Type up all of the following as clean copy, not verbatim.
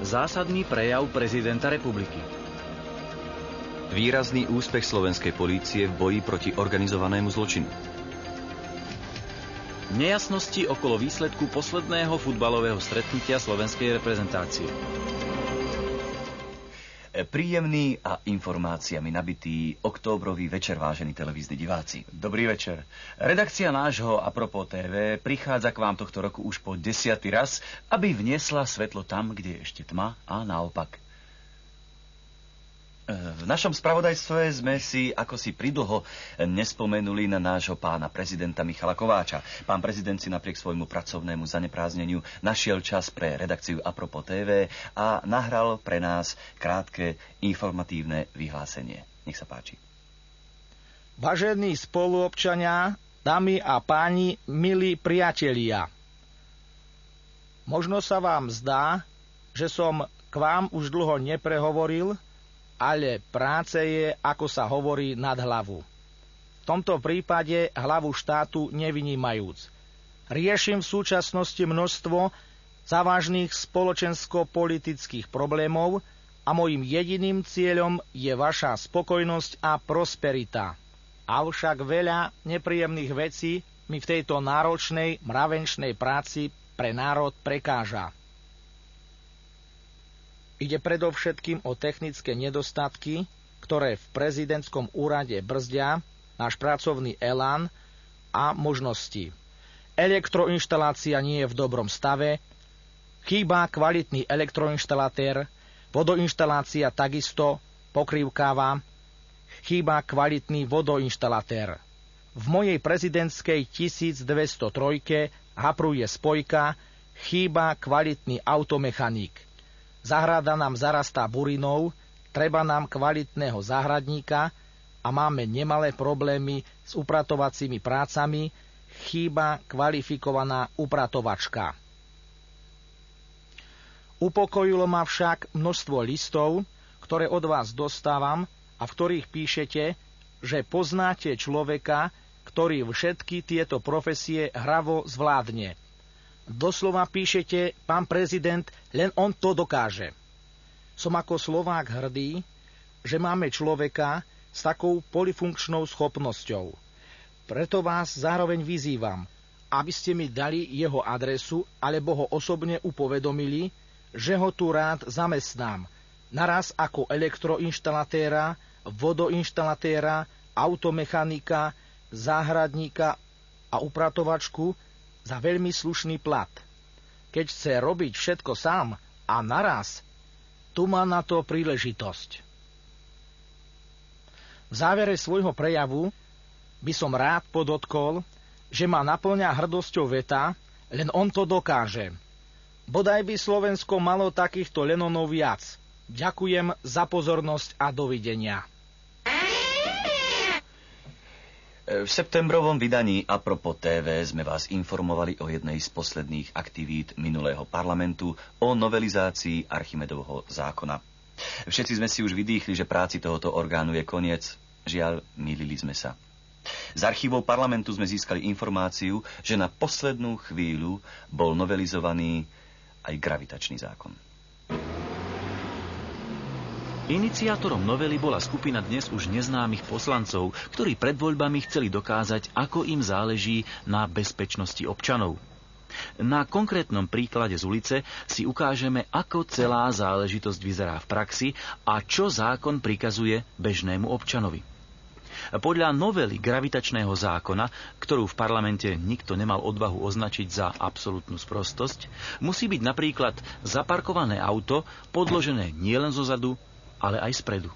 Zásadný prejav prezidenta republiky. Výrazný úspech slovenskej polície v boji proti organizovanému zločinu. Nejasnosti okolo výsledku posledného futbalového stretnutia slovenskej reprezentácie. Príjemný a informáciami nabitý októbrový večer, vážení televízni diváci. Dobrý večer. Redakcia nášho Apropo TV prichádza k vám tohto roku už po 10. raz, aby vniesla svetlo tam, kde je ešte tma a naopak. V našom spravodajstve sme si ako si pridlho nespomenuli na nášho pána prezidenta Michala Kováča. Pán prezident si napriek svojmu pracovnému zaneprázdneniu našiel čas pre redakciu Apropo TV a nahral pre nás krátke informatívne vyhlásenie. Nech sa páči. Vážení spoluobčania, dámy a páni, milí priatelia. Možno sa vám zdá, že som k vám už dlho neprehovoril, ale práce je, ako sa hovorí, nad hlavu. V tomto prípade hlavu štátu nevynímajúc. Riešim v súčasnosti množstvo závažných spoločensko-politických problémov a mojím jediným cieľom je vaša spokojnosť a prosperita. Avšak veľa nepríjemných vecí mi v tejto náročnej mravenčnej práci pre národ prekáža. Ide predovšetkým o technické nedostatky, ktoré v prezidentskom úrade brzdia náš pracovný elán a možnosti. Elektroinštalácia nie je v dobrom stave, chýba kvalitný elektroinštalatér, vodoinštalácia takisto pokrývkáva, chýba kvalitný vodoinštalatér. V mojej prezidentskej 1203 hapruje spojka, chýba kvalitný automechanik. Záhrada nám zarastá burinou, treba nám kvalitného záhradníka a máme nemalé problémy s upratovacími prácami, chýba kvalifikovaná upratovačka. Upokojilo ma však množstvo listov, ktoré od vás dostávam a v ktorých píšete, že poznáte človeka, ktorý všetky tieto profesie hravo zvládne. Doslova píšete, pán prezident, len on to dokáže. Som ako Slovák hrdý, že máme človeka s takou polifunkčnou schopnosťou. Preto vás zároveň vyzývam, aby ste mi dali jeho adresu alebo ho osobne upovedomili, že ho tu rád zamestnám. Naraz ako elektroinštalatéra, vodoinštalatéra, automechanika, záhradníka a upratovačku za veľmi slušný plat. Keď chce robiť všetko sám a naraz, tu má na to príležitosť. V závere svojho prejavu by som rád podotkol, že ma naplňa hrdosťou veta, len on to dokáže. Bodaj by Slovensko malo takýchto Lenonov viac. Ďakujem za pozornosť a dovidenia. V septembrovom vydaní Apropo TV sme vás informovali o jednej z posledných aktivít minulého parlamentu o novelizácii Archimedovho zákona. Všetci sme si už vydýchli, že práci tohoto orgánu je koniec. Žiaľ, mýlili sme sa. Z archívov parlamentu sme získali informáciu, že na poslednú chvíľu bol novelizovaný aj gravitačný zákon. Iniciátorom novely bola skupina dnes už neznámych poslancov, ktorí pred voľbami chceli dokázať, ako im záleží na bezpečnosti občanov. Na konkrétnom príklade z ulice si ukážeme, ako celá záležitosť vyzerá v praxi a čo zákon prikazuje bežnému občanovi. Podľa novely gravitačného zákona, ktorú v parlamente nikto nemal odvahu označiť za absolútnu sprostosť, musí byť napríklad zaparkované auto podložené nielen zozadu, ale aj spredu.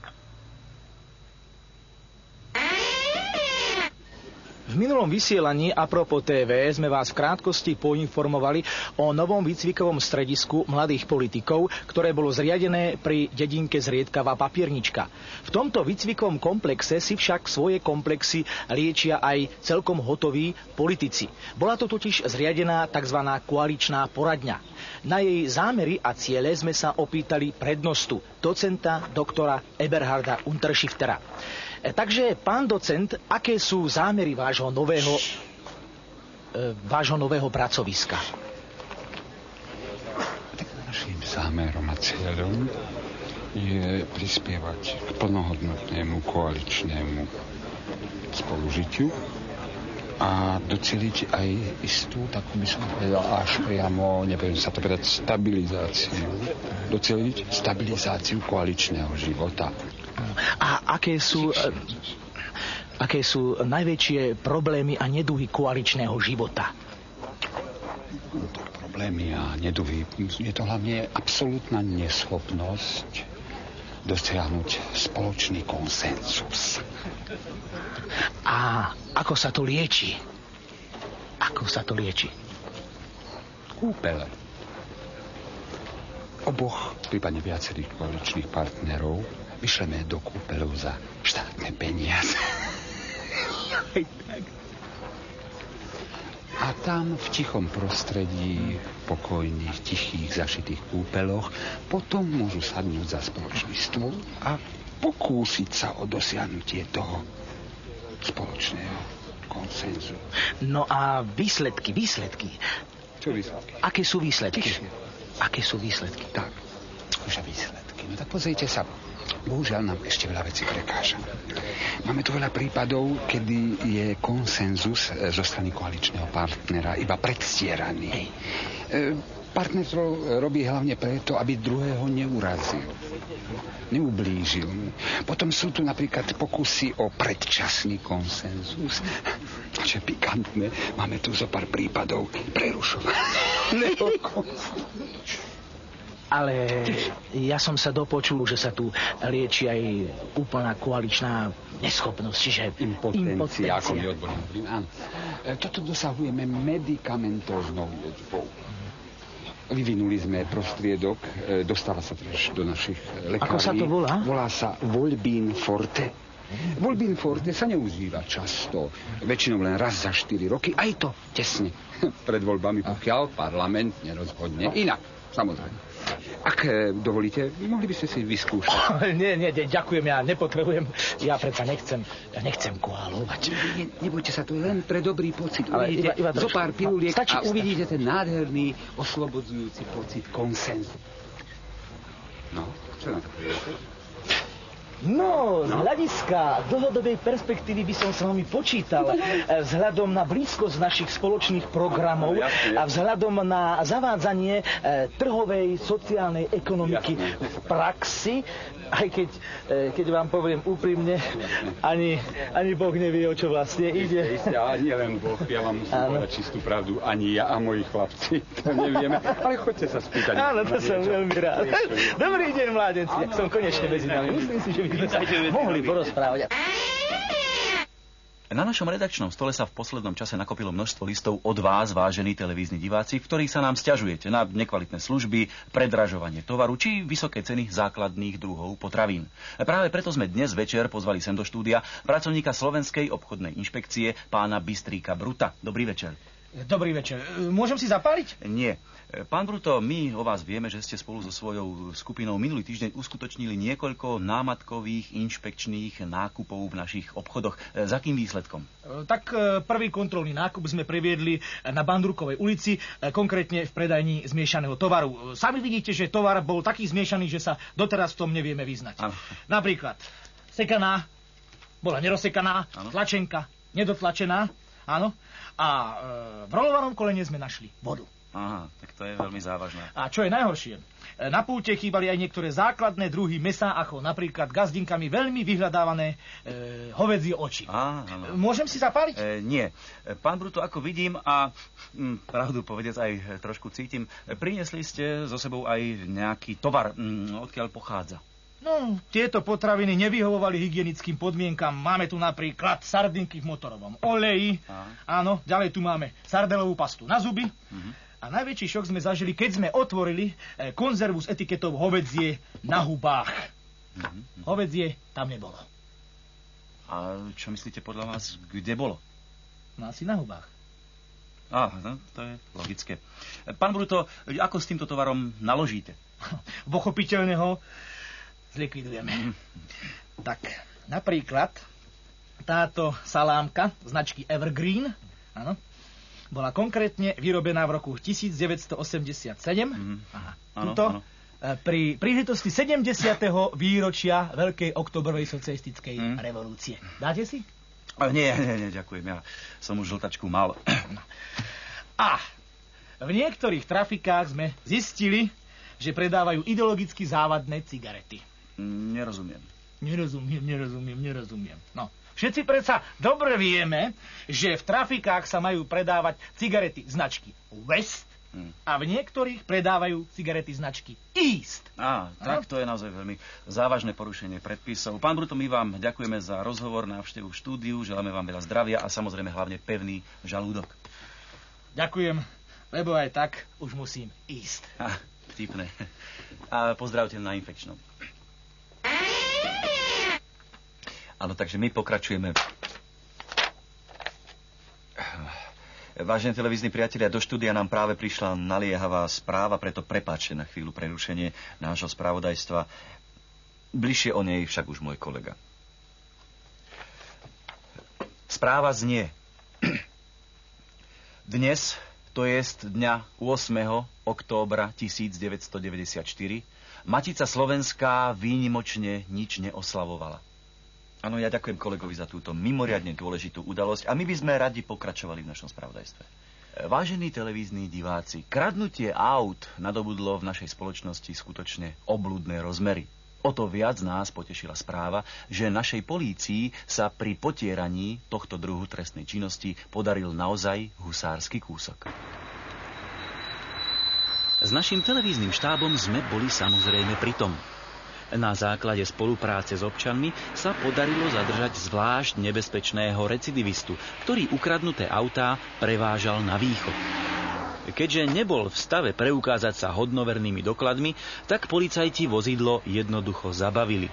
V minulom vysielaní Apropo TV sme vás v krátkosti poinformovali o novom výcvikovom stredisku mladých politikov, ktoré bolo zriadené pri dedinke Zriedkava Papiernička. V tomto výcvikovom komplexe si však svoje komplexy liečia aj celkom hotoví politici. Bola to totiž zriadená tzv. Koaličná poradňa. Na jej zámery a ciele sme sa opýtali prednostu, docenta doktora Eberharda Unterschiftera. Takže, pán docent, aké sú zámery vášho nového pracoviska? naším zámerom a cieľom je prispievať k plnohodnotnému koaličnému spolužitiu a doceliť aj istú, takú by som povedal, až priamo, neviem sa to povedať, stabilizáciu. Doceliť stabilizáciu koaličného života. A aké sú najväčšie problémy a neduhy koaličného života? Problémy a neduhy. Je to hlavne absolútna neschopnosť dosiahnuť spoločný konsenzus. A ako sa to lieči? Kúpele. Oboch, prípadne viacerých koaličných partnerov, vyšleme do kúpeľov za štátne peniaze. A tam v tichom prostredí, pokojných, tichých, zašitých kúpeloch, potom môžu sadnúť za spoločný stôl a pokúsiť sa o dosiahnutie toho spoločného konsenzu. No a výsledky. Čo výsledky? Aké sú výsledky? Tichšie. Aké sú výsledky? Tak, už výsledky. No tak pozrite sa. Bohužiaľ nám ešte veľa vecí prekáža. Máme tu veľa prípadov, kedy je konsenzus zo strany koaličného partnera iba predstieraný. Partner to robí hlavne preto, aby druhého neurazil, neublížil. Potom sú tu napríklad pokusy o predčasný konsenzus. Čo je pikantné, máme tu zo pár prípadov prerušovaného konsenzu. Ale ja som sa dopočul, že sa tu lieči aj úplná koaličná neschopnosť, čiže impotencia. Ako my odborní hovoríme. Áno. Toto dosahujeme medikamentóznou liečbou. Vyvinuli sme prostriedok, dostáva sa tiež do našich lekární. Ako sa to volá? Volá sa Volbin Forte. Volbin Forte sa neužíva často, väčšinou len raz za 4 roky, aj to tesne pred voľbami, pokiaľ parlament nerozhodne inak, samozrejme. Ak dovolíte, mohli by ste si vyskúšať. Nie, ďakujem, ja nepotrebujem. Ja predsa nechcem koalovať. Nebojte sa, to je len pre dobrý pocit. Ale uvidíte iba zo pár piluliek a uvidíte stačí. ten nádherný, oslobodzujúci pocit konsenzu. No, čo na to poviete? No, z hľadiska dlhodobej perspektívy by som s vami počítal vzhľadom na blízkosť našich spoločných programov a vzhľadom na zavádzanie trhovej sociálnej ekonomiky v praxi, aj keď vám poviem úprimne, ani Boh nevie, o čo vlastne ide. Nie len Boh, ja vám musím povedať čistú pravdu, ani ja a moji chlapci to nevieme, ale choďte sa spýtať. Áno, to som veľmi rád. Dobrý deň, mládenci, som konečne medzi nami. Myslím si, že by sme sa mohli porozprávať. Na našom redakčnom stole sa v poslednom čase nakopilo množstvo listov od vás, vážení televízni diváci, v ktorých sa nám sťažujete na nekvalitné služby, predražovanie tovaru či vysoké ceny základných druhov potravín. Práve preto sme dnes večer pozvali sem do štúdia pracovníka Slovenskej obchodnej inšpekcie, pána Bystríka Bruta. Dobrý večer. Dobrý večer. Môžem si zapáliť? Nie. Pán Bruto, my o vás vieme, že ste spolu so svojou skupinou minulý týždeň uskutočnili niekoľko námatkových inšpekčných nákupov v našich obchodoch. S akým výsledkom? Tak prvý kontrolný nákup sme previedli na Bandrukovej ulici, konkrétne v predajni zmiešaného tovaru. Sami vidíte, že tovar bol taký zmiešaný, že sa doteraz v tom nevieme vyznať. Ano. Napríklad sekaná, bola nerozsekaná, tlačenka, nedotlačená, áno. A v rolovanom kolene sme našli vodu. Aha, tak to je veľmi závažné. A čo je najhoršie? Na púte chýbali aj niektoré základné druhy mäsa, ako napríklad gazdinkami veľmi vyhľadávané hovädzie oči. Môžem si zapáliť? Nie. Pán Bruto, ako vidím a pravdu povedec aj trošku cítim, priniesli ste so sebou aj nejaký tovar. Odkiaľ pochádza? No, tieto potraviny nevyhovovali hygienickým podmienkam. Máme tu napríklad sardinky v motorovom oleji. Áno, ďalej tu máme sardelovú pastu na zuby. A najväčší šok sme zažili, keď sme otvorili konzervu s etiketou hovädzie na hubách. Hovädzie tam nebolo. A čo myslíte podľa vás, kde bolo? No asi na hubách. No, to je logické. Pán Bruto, ako s týmto tovarom naložíte? Pochopiteľne ho zlikvidujeme. Tak, napríklad táto salámka značky Evergreen, áno, Bola konkrétne vyrobená v roku 1987. Aha. Tuto, pri príležitosti 70. výročia Veľkej oktobrovej socialistickej revolúcie. Dáte si? Nie, ďakujem. Ja som už žltačku mal. A v niektorých trafikách sme zistili, že predávajú ideologicky závadné cigarety. Nerozumiem. Nerozumiem. No. Všetci predsa dobre vieme, že v trafikách sa majú predávať cigarety značky West a v niektorých predávajú cigarety značky East. Tak to je naozaj veľmi závažné porušenie predpisov. Pán Bruto, my vám ďakujeme za rozhovor, návštevu v štúdiu, želáme vám veľa zdravia a samozrejme hlavne pevný žalúdok. Ďakujem, lebo aj tak už musím ísť. Vtipné. A pozdravte na infekčnom. Áno, takže my pokračujeme. Vážení televízni priatelia, do štúdia nám práve prišla naliehavá správa, preto prepáčte na chvíľu prerušenie nášho spravodajstva. Bližšie o nej však už môj kolega. Správa znie. Dnes, to jest dňa 8. októbra 1994, Matica Slovenská výnimočne nič neoslavovala. Áno, ja ďakujem kolegovi za túto mimoriadne dôležitú udalosť a my by sme radi pokračovali v našom spravodajstve. Vážení televízni diváci, kradnutie aut nadobudlo v našej spoločnosti skutočne obľudné rozmery. O to viac nás potešila správa, že našej polícii sa pri potieraní tohto druhu trestnej činnosti podaril naozaj husársky kúsok. S naším televíznym štábom sme boli samozrejme pri tom. Na základe spolupráce s občanmi sa podarilo zadržať zvlášť nebezpečného recidivistu, ktorý ukradnuté autá prevážal na východ. Keďže nebol v stave preukázať sa hodnovernými dokladmi, tak policajti vozidlo jednoducho zabavili.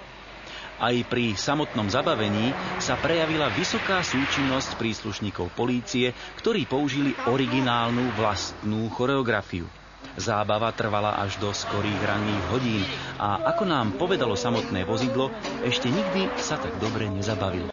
Aj pri samotnom zabavení sa prejavila vysoká súčinnosť príslušníkov polície, ktorí použili originálnu vlastnú choreografiu. Zábava trvala až do skorých ranných hodín a ako nám povedalo samotné vozidlo, ešte nikdy sa tak dobre nezabavilo.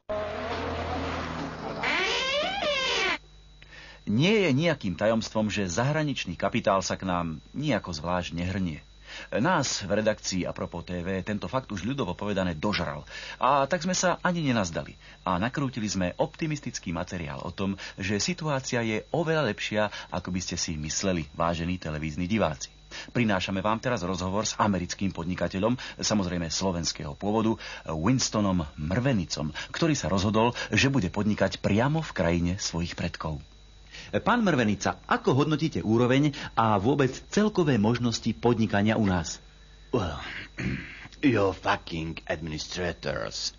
Nie je nejakým tajomstvom, že zahraničný kapitál sa k nám nejako zvlášť nehrnie. Nás v redakcii Apropo TV tento fakt už ľudovo povedané dožral. A tak sme sa ani nenazdali. A nakrútili sme optimistický materiál o tom, že situácia je oveľa lepšia, ako by ste si mysleli, vážení televízni diváci. Prinášame vám teraz rozhovor s americkým podnikateľom, samozrejme slovenského pôvodu, Winstonom Mrvenicom, ktorý sa rozhodol, že bude podnikať priamo v krajine svojich predkov. Pán Mrvenica, ako hodnotíte úroveň a vôbec celkové možnosti podnikania u nás? Well, your fucking administrators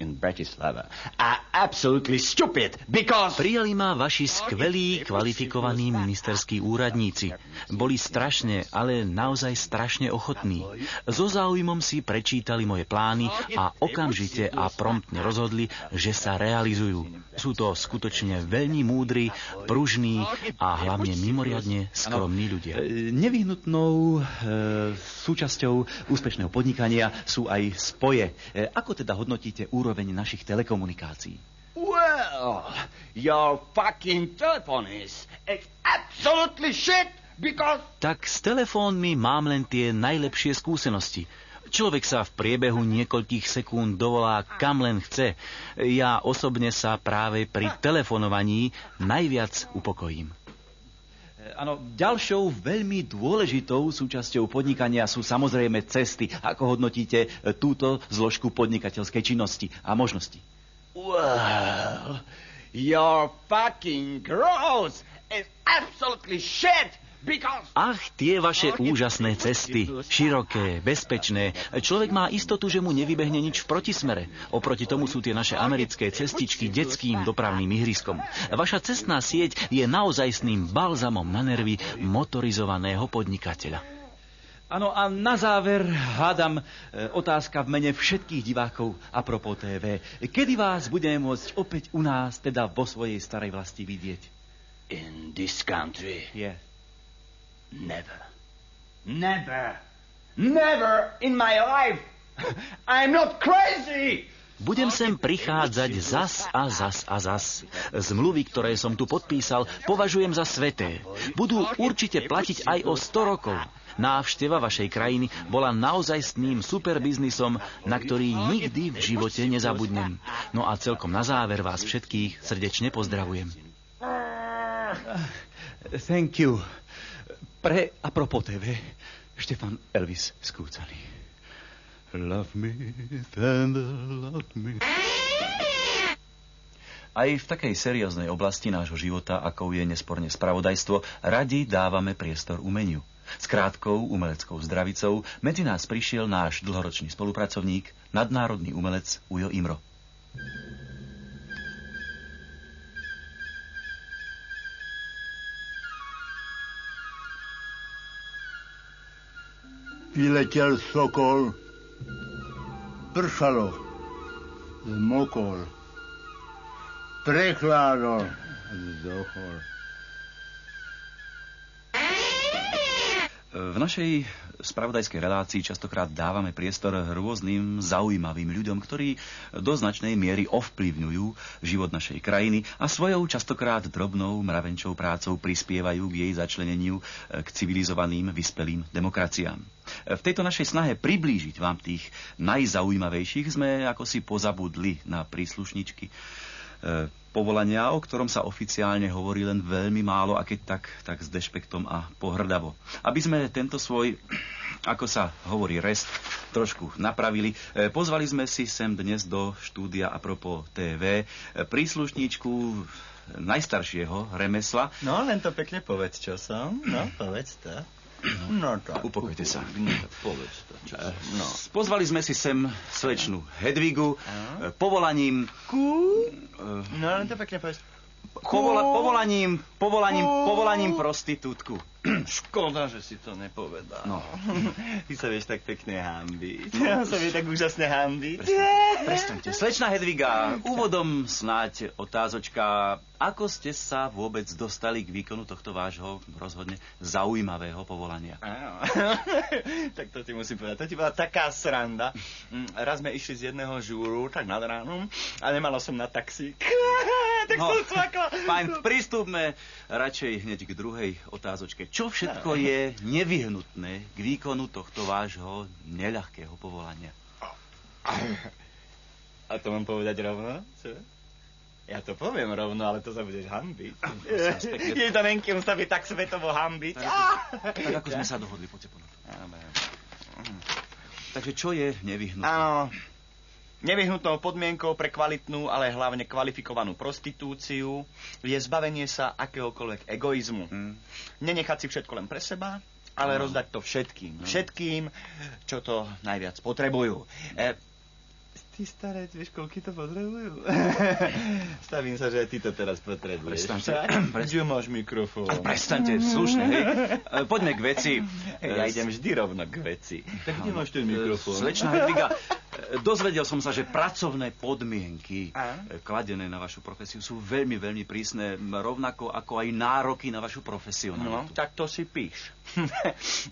in Bratislava are absolutely stupid, because... Prijali ma vaši skvelí, kvalifikovaní ministerskí úradníci. Boli strašne, ale naozaj strašne ochotní. So záujmom si prečítali moje plány a okamžite a promptne rozhodli, že sa realizujú. Sú to skutočne veľmi múdri, pružní a hlavne mimoriadne skromní ľudia. Nevyhnutnou súčasťou úspešného podnikania sú aj spoje. Ako teda hodnotíte úroveň našich telekomunikácií? Well, your fucking telephone is absolutely shit, because... Tak s telefónmi mám len tie najlepšie skúsenosti. Človek sa v priebehu niekoľkých sekúnd dovolá kam len chce. Ja osobne sa práve pri telefonovaní najviac upokojím. Áno, ďalšou veľmi dôležitou súčasťou podnikania sú samozrejme cesty. Ako hodnotíte túto zložku podnikateľskej činnosti a možnosti? Well, your fucking gross is absolutely shit, because... Ach, tie vaše úžasné cesty. Široké, bezpečné. Človek má istotu, že mu nevybehne nič v protismere. Oproti tomu sú tie naše americké cestičky detským dopravným ihriskom. Vaša cestná sieť je naozajstným balzamom na nervy motorizovaného podnikateľa. Áno, a na záver hádam otázka v mene všetkých divákov Apropo TV. Kedy vás budeme môcť opäť u nás, teda vo svojej starej vlasti vidieť? In this country? Yeah. Never. Never. Never in my life. I'm not crazy. Budem sem prichádzať zas a zas a zas. Zmluvy, ktoré som tu podpísal, považujem za sväté. Budú určite platiť aj o 100 rokov. Návšteva vašej krajiny bola naozajstným superbiznisom, na ktorý nikdy v živote nezabudnem. No a celkom na záver vás všetkých srdečne pozdravujem. Thank you. Pre Apropos TV, Štefan Elvis Skúcaný. Love me, tender, love me. Aj v takej serióznej oblasti nášho života, akou je nesporne spravodajstvo, radi dávame priestor umeniu. S krátkou umeleckou zdravicou medzi nás prišiel náš dlhoročný spolupracovník, nadnárodný umelec Ujo Imro. Vyletel sokol, pršalo, zmokol, prechládol, zdochol. V našej spravodajskej relácii častokrát dávame priestor rôznym zaujímavým ľuďom, ktorí do značnej miery ovplyvňujú život našej krajiny a svojou častokrát drobnou mravenčou prácou prispievajú k jej začleneniu k civilizovaným, vyspelým demokraciám. V tejto našej snahe priblížiť vám tých najzaujímavejších sme ako si pozabudli na príslušničky povolania, o ktorom sa oficiálne hovorí len veľmi málo a keď tak s dešpektom a pohrdavo. Aby sme tento svoj, ako sa hovorí, rest trošku napravili, pozvali sme si sem dnes do štúdia Apropos TV príslušníčku najstaršieho remesla. No, len to pekne povedz, čo som. No, povedz to. No tak. Upokojte sa. Povedz to. No. Pozvali sme si sem slečnu Hedvigu povolaním... No, len to pekne povedz. Povolaním prostitútku. Škoda, že si to nepovedal. No. Ty sa vieš tak pekne hanbiť. Ja sa vie tak úžasne hanbiť. Prestaňte. Slečna Hedviga, úvodom snáď otázočka. Ako ste sa vôbec dostali k výkonu tohto vášho rozhodne zaujímavého povolania? Tak to ti musím povedať. To ti bola taká sranda. Raz sme išli z jedného žúru, tak nad ránom, a nemala som na taxík. Tak som cvakla. Fajn, pristúpme radšej hneď k druhej otázočke. Čo všetko je nevyhnutné k výkonu tohto vášho neľahkého povolania? A to mám povedať rovno? Čo? Ja to poviem rovno, ale to sa budeš hanbiť. Jej to nenky, sa by tak svetovo hanbiť. Tak ako sme sa dohodli, poďte po to. Takže čo je nevyhnutné? Áno, nevyhnutnou podmienkou pre kvalitnú, ale hlavne kvalifikovanú prostitúciu je zbavenie sa akéhokoľvek egoizmu. Nenechať si všetko len pre seba, ale rozdať to všetkým. Všetkým, čo to najviac potrebujú. Ty starec, vieš, koľky to potrebujú? Stavím sa, že aj ty to teraz potrebuješ. Kde máš mikrofón? Prestaňte, slušne, hej. Poďme k veci. Ja idem vždy rovno k veci. Tak kde máš ten mikrofón? Slečna Hedviga, dozvedel som sa, že pracovné podmienky kladené na vašu profesiu sú veľmi, veľmi prísne, rovnako ako aj nároky na vašu profesionalitu. No, tak to si píš.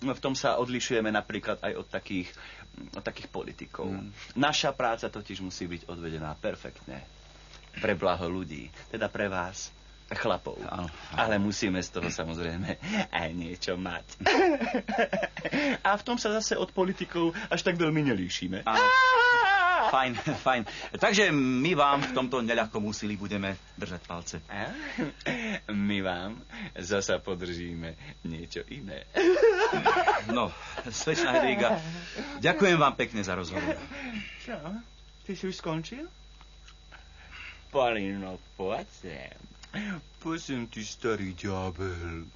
V tom sa odlišujeme napríklad aj od takých politikov. Naša práca totiž musí byť odvedená perfektne. Pre blaho ľudí. Teda pre vás, chlapov. Ale musíme z toho samozrejme aj niečo mať. A v tom sa zase od politikov až tak veľmi nelíšime. Fajn. Takže my vám v tomto neľahkom úsilí budeme držať palce. My vám zasa podržíme niečo iné. No, slečna Hedviga, ďakujem vám pekne za rozhovor. Čo? Ty si už skončil? Polino, poď sem. Poď sem, ty starý ďábel.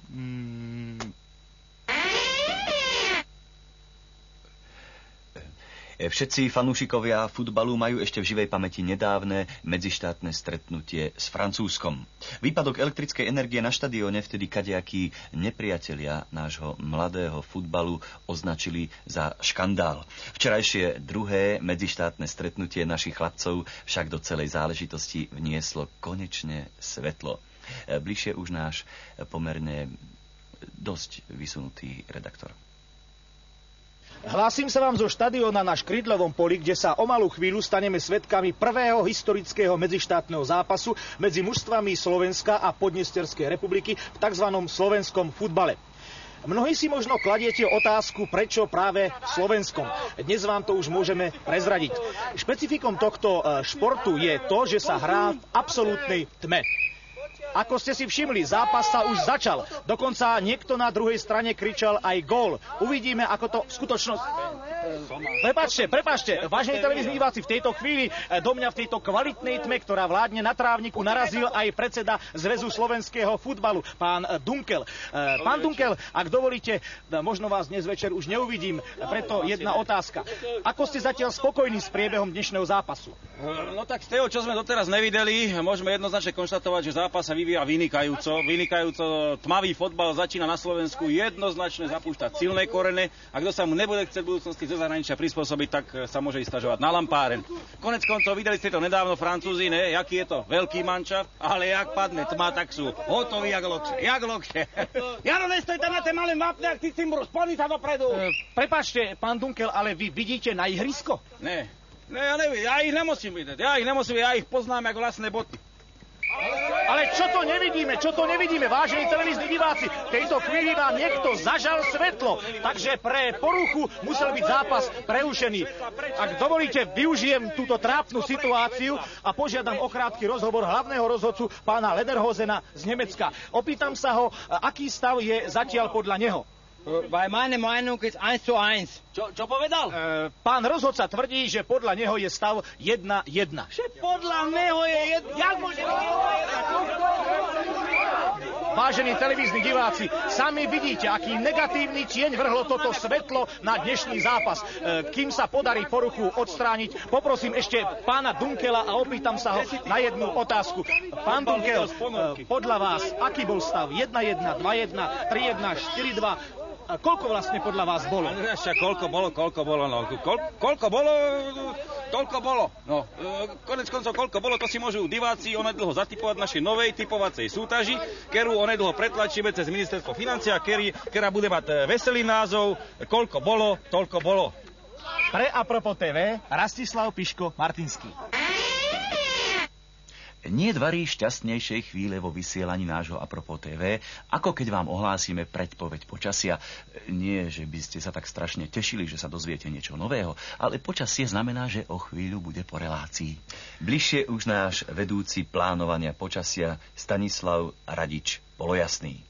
Všetci fanúšikovia futbalu majú ešte v živej pamäti nedávne medzištátne stretnutie s Francúzskom. Výpadok elektrickej energie na štadióne vtedy kadejakí nepriatelia nášho mladého futbalu označili za škandál. Včerajšie druhé medzištátne stretnutie našich chlapcov však do celej záležitosti vnieslo konečne svetlo. Bližšie už náš pomerne dosť vysunutý redaktor. Hlásim sa vám zo štadióna na Škrydlovom poli, kde sa o malú chvíľu staneme svedkami prvého historického medzištátneho zápasu medzi mužstvami Slovenska a Podnesterskej republiky v tzv. Slovenskom futbale. Mnohí si možno kladiete otázku, prečo práve Slovenskom. Dnes vám to už môžeme prezradiť. Špecifikom tohto športu je to, že sa hrá v absolútnej tme. Ako ste si všimli, zápas sa už začal. Dokonca niekto na druhej strane kričal aj gól. Uvidíme, ako to v skutočnosti... Prepáčte, vážení televízni diváci, v tejto chvíli do mňa v tejto kvalitnej tme, ktorá vládne na trávniku, narazil aj predseda Zväzu slovenského futbalu, pán Dunkel. Pán Dunkel, ak dovolíte, možno vás dnes večer už neuvidím, preto jedna otázka. Ako ste zatiaľ spokojní s priebehom dnešného zápasu? No tak z toho, čo sme doteraz nevideli, môžeme jednoznačne konštatovať, že zápas sa vyvíja vynikajúco. Tmavý fotbal začína na Slovensku jednoznačne zapúšťať silné korene a kto sa mu nebude chcieť v budúcnosti zo zahraničia prispôsobiť, tak sa môže ísť stažovať na lampáren. Konec koncov videli ste to nedávno Francúzi, ne? Jaký je to veľký mančaft, ale jak padne tma, tak sú hotoví jak lokše. Jaro, nestoj tam na té malém vápne, ak ty s tým spolni sa dopredu. Prepáčte, pán Dunkel, ale vy vidíte na ihrisko? Ne, ja neviem, ja ich nemusím vidieť, ja ich poznám ako vlastné boty. Ale čo to nevidíme, vážení televízni diváci? V tejto chvíli vám niekto zažal svetlo, takže pre poruchu musel byť zápas prerušený. Ak dovolíte, využijem túto trápnu situáciu a požiadam o krátky rozhovor hlavného rozhodcu pána Lederhosena z Nemecka. Opýtam sa ho, aký stav je zatiaľ podľa neho. Bei meiner Meinung ist 1:1. Čo povedal? Pán rozhodca tvrdí, že podľa neho je stav 1:1. Podľa neho je 1:1. Jak môže byť 1:1? Vážení televízni diváci, sami vidíte, aký negatívny tieň vrhlo toto svetlo na dnešný zápas. Kým sa podarí poruchu odstrániť, poprosím ešte pána Dunkela a opýtam sa ho na jednu otázku. Pán Dunkel, podľa vás, aký bol stav? 1:1, 2:1, 3:1, 4:2? Koľko vlastne podľa vás bolo? Koľko bolo, no. Koľko bolo, toľko bolo. No, konec koncov, koľko bolo, to si môžu diváci onedlho zatipovať našej novej typovacej súťaži, ktorú onedlho pretlačíme cez ministerstvo financií, ktorá bude mať veselý názov Koľko bolo, toľko bolo. Pre Apropo TV, Rastislav Piško-Martinský. Nie dvarí šťastnejšej chvíle vo vysielaní nášho Apropo TV, ako keď vám ohlásime predpoveď počasia. Nie, že by ste sa tak strašne tešili, že sa dozviete niečo nového, ale počasie znamená, že o chvíľu bude po relácii. Bližšie už náš vedúci plánovania počasia Stanislav Radič Polojasný.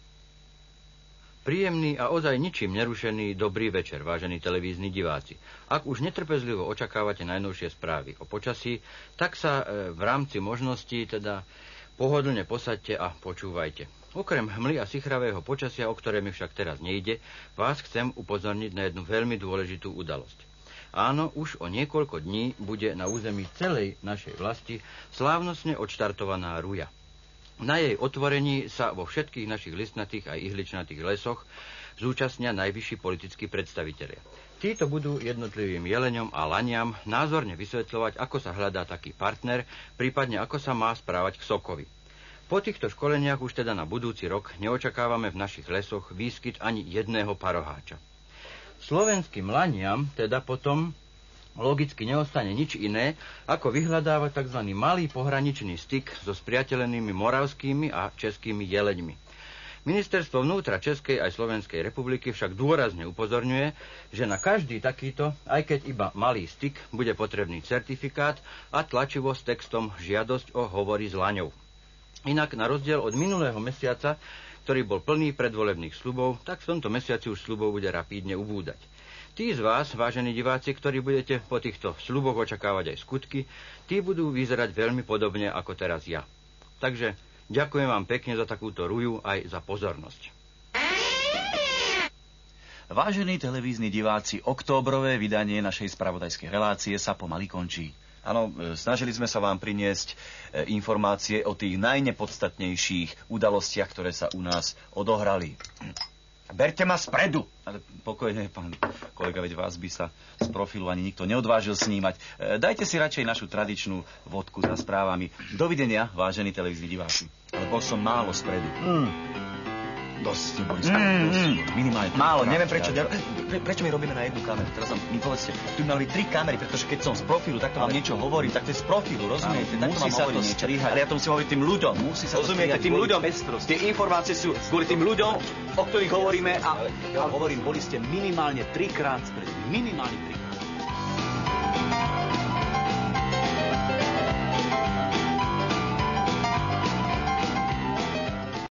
Príjemný a ozaj ničím nerušený dobrý večer, vážení televízni diváci. Ak už netrpezlivo očakávate najnovšie správy o počasí, tak sa v rámci možností teda pohodlne posaďte a počúvajte. Okrem hmly a sichravého počasia, o ktoré mi však teraz nejde, vás chcem upozorniť na jednu veľmi dôležitú udalosť. Áno, už o niekoľko dní bude na území celej našej vlasti slávnostne odštartovaná ruja. Na jej otvorení sa vo všetkých našich listnatých a ihličnatých lesoch zúčastnia najvyšší politickí predstavitelia. Títo budú jednotlivým jeleňom a laniam názorne vysvetľovať, ako sa hľadá taký partner, prípadne ako sa má správať k sokovi. Po týchto školeniach už teda na budúci rok neočakávame v našich lesoch výskyt ani jedného paroháča. Slovenským laniam teda potom logicky neostane nič iné, ako vyhľadávať tzv. Malý pohraničný styk so spriateľenými moravskými a českými jeleňmi. Ministerstvo vnútra Českej aj Slovenskej republiky však dôrazne upozorňuje, že na každý takýto, aj keď iba malý styk, bude potrebný certifikát a tlačivo s textom žiadosť o hovory s laňou. Inak na rozdiel od minulého mesiaca, ktorý bol plný predvolebných sľubov, tak v tomto mesiaci už sľubov bude rapídne ubúdať. Tí z vás, vážení diváci, ktorí budete po týchto sľuboch očakávať aj skutky, tí budú vyzerať veľmi podobne ako teraz ja. Takže ďakujem vám pekne za takúto ruju aj za pozornosť. Vážení televízni diváci, októbrové vydanie našej spravodajskej relácie sa pomaly končí. Áno, snažili sme sa vám priniesť informácie o tých najnepodstatnejších udalostiach, ktoré sa u nás odohrali. Berte ma spredu! Ale pokojne, pán kolega, veď vás by sa z profilu ani nikto neodvážil snímať. Dajte si radšej našu tradičnú vodku za správami. Dovidenia, vážení televízni diváci. Ale bol som málo spredu. Dosť ste boli dosť. Minimálne. Málo, neviem prečo my robíme na jednu kameru. Teraz mi povedzte, tu mali 3 kamery, pretože keď som z profilu, takto vám niečo hovorím, tak to je z profilu, rozumiete? Takto vám hovorím niečo. Ale ja to musím hovoriť tým ľuďom. Rozumiete, tým ľuďom. Tie informácie sú kvôli tým ľuďom, o ktorých hovoríme. A ja hovorím, boli ste minimálne 3-krát spred. Minimálne 3-krát.